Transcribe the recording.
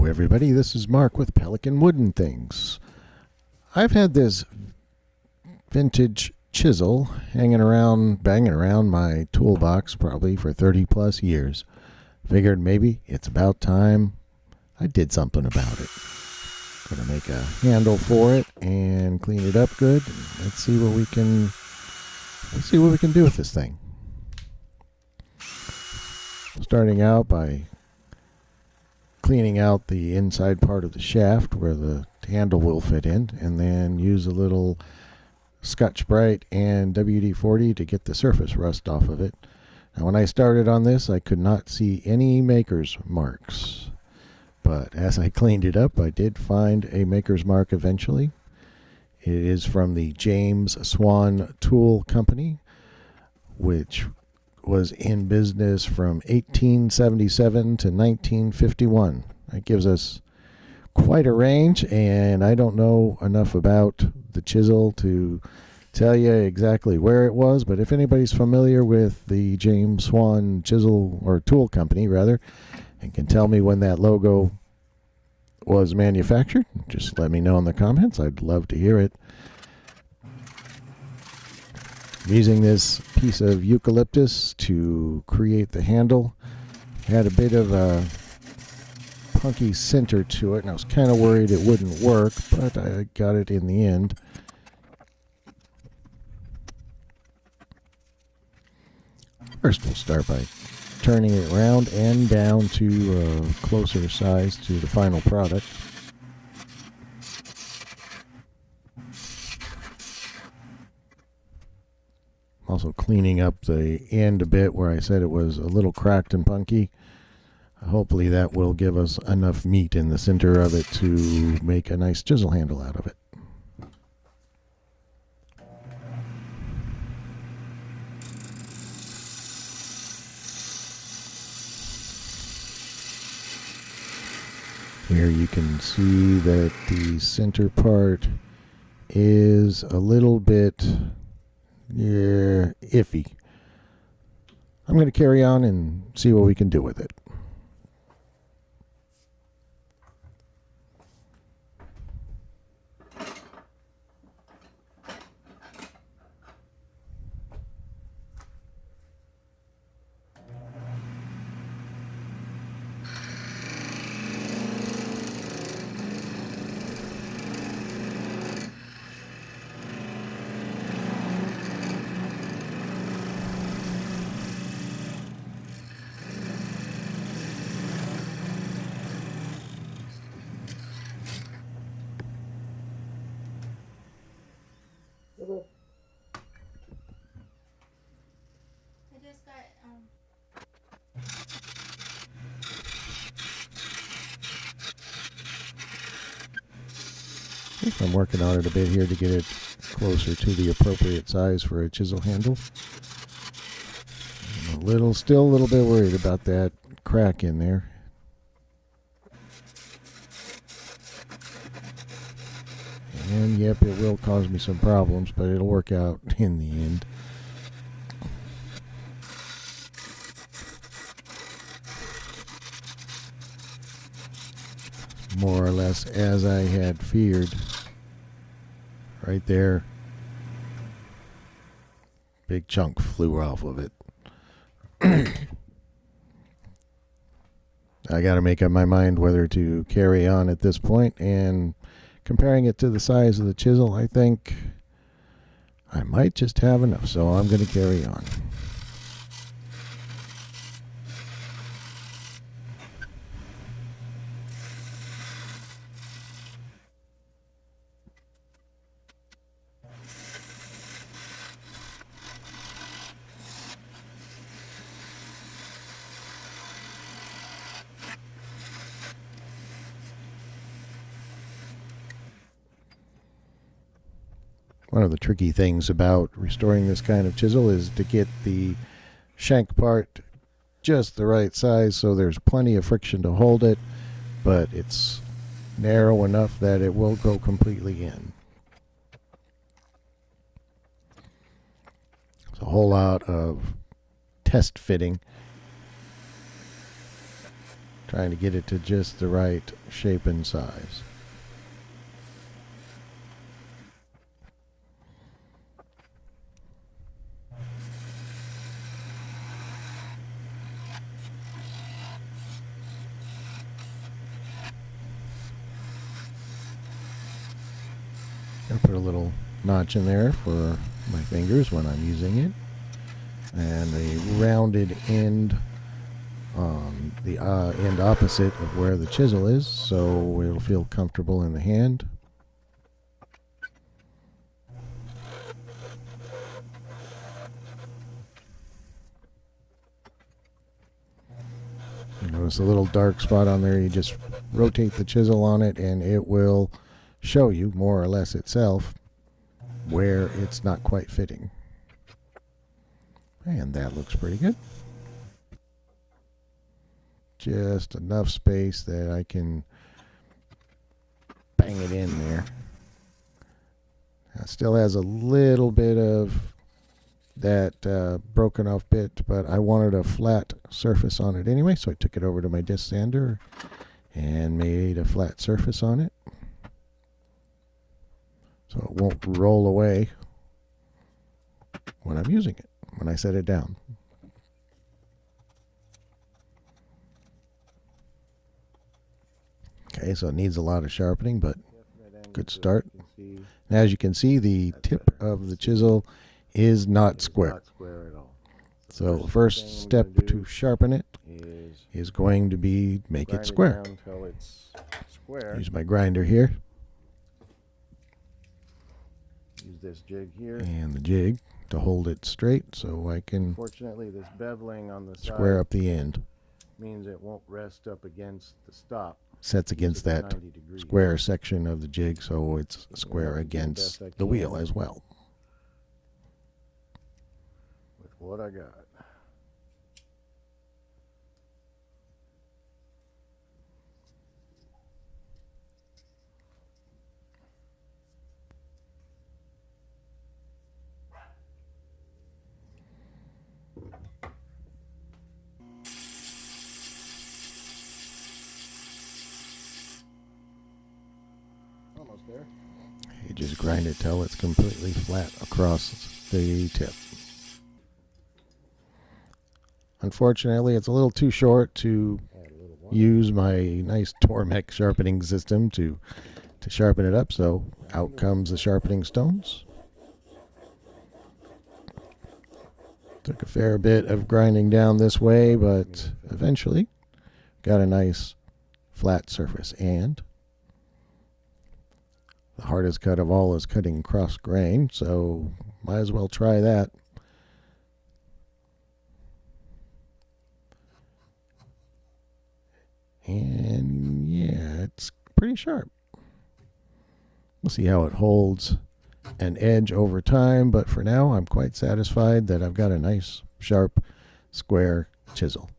everybody. This is Mark with Pelican Wooden Things. I've had this vintage chisel banging around my toolbox probably for 30 plus years. Figured maybe it's about time I did something about it. Gonna make a handle for it and clean it up good. Let's see what we can do with this thing. Starting out by cleaning out the inside part of the shaft where the handle will fit in, and then use a little Scotch-Brite and WD-40 to get the surface rust off of it. Now, when I started on this, I could not see any maker's marks, but as I cleaned it up, I did find a maker's mark eventually. It is from the James Swan Tool Company, which was in business from 1877 to 1951. That gives us quite a range, and I don't know enough about the chisel to tell you exactly where it was, but if anybody's familiar with the James Swan Chisel or Tool Company rather, and can tell me when that logo was manufactured, just let me know in the comments. I'd love to hear it. I'm using this piece of eucalyptus to create the handle. Had a bit of a punky center to it, and I was kind of worried it wouldn't work, but I got it in the end. First, we'll start by turning it around and down to a closer size to the final product. Also cleaning up the end a bit where I said it was a little cracked and punky. Hopefully that will give us enough meat in the center of it to make a nice chisel handle out of it. Here you can see that the center part is a little bit iffy. I'm going to carry on and see what we can do with it. I just got I'm working on it a bit here to get it closer to the appropriate size for a chisel handle. I'm still a little bit worried about that crack in there. And yep, it will cause me some problems, but it'll work out in the end. More or less as I had feared. Right there. Big chunk flew off of it. I got to make up my mind whether to carry on at this point, and comparing it to the size of the chisel, I think I might just have enough, so I'm going to carry on. One of the tricky things about restoring this kind of chisel is to get the shank part just the right size so there's plenty of friction to hold it, but it's narrow enough that it will go completely in. It's a whole lot of test fitting trying to get it to just the right shape and size. I'll put a little notch in there for my fingers when I'm using it, and a rounded end on the end opposite of where the chisel is, so it'll feel comfortable in the hand. You notice a little dark spot on there, you just rotate the chisel on it and it will show you more or less itself where it's not quite fitting. And that looks pretty good. Just enough space that I can bang it in there. It still has a little bit of that broken off bit, but I wanted a flat surface on it anyway, so I took it over to my disc sander and made a flat surface on it, so it won't roll away when I'm using it, when I set it down. Okay, so it needs a lot of sharpening, but good start. And as you can see, the tip of the chisel is not square. So the first step to sharpen it is going to be make it square. Use my grinder here. Use this jig here. And the jig to hold it straight so I can Fortunately, this beveling on the square side up the end. means it won't rest up against the stop. Sets against that square section of the jig, so it's square against the wheel as well. With what I got. Almost there. You just grind it till it's completely flat across the tip. Unfortunately, it's a little too short to use my nice Tormek sharpening system to sharpen it up, so out comes the sharpening stones. Took a fair bit of grinding down this way, but eventually got a nice flat surface. And the hardest cut of all is cutting cross grain, so might as well try that. And yeah, it's pretty sharp. We'll see how it holds an edge over time, but for now I'm quite satisfied that I've got a nice, sharp, square chisel.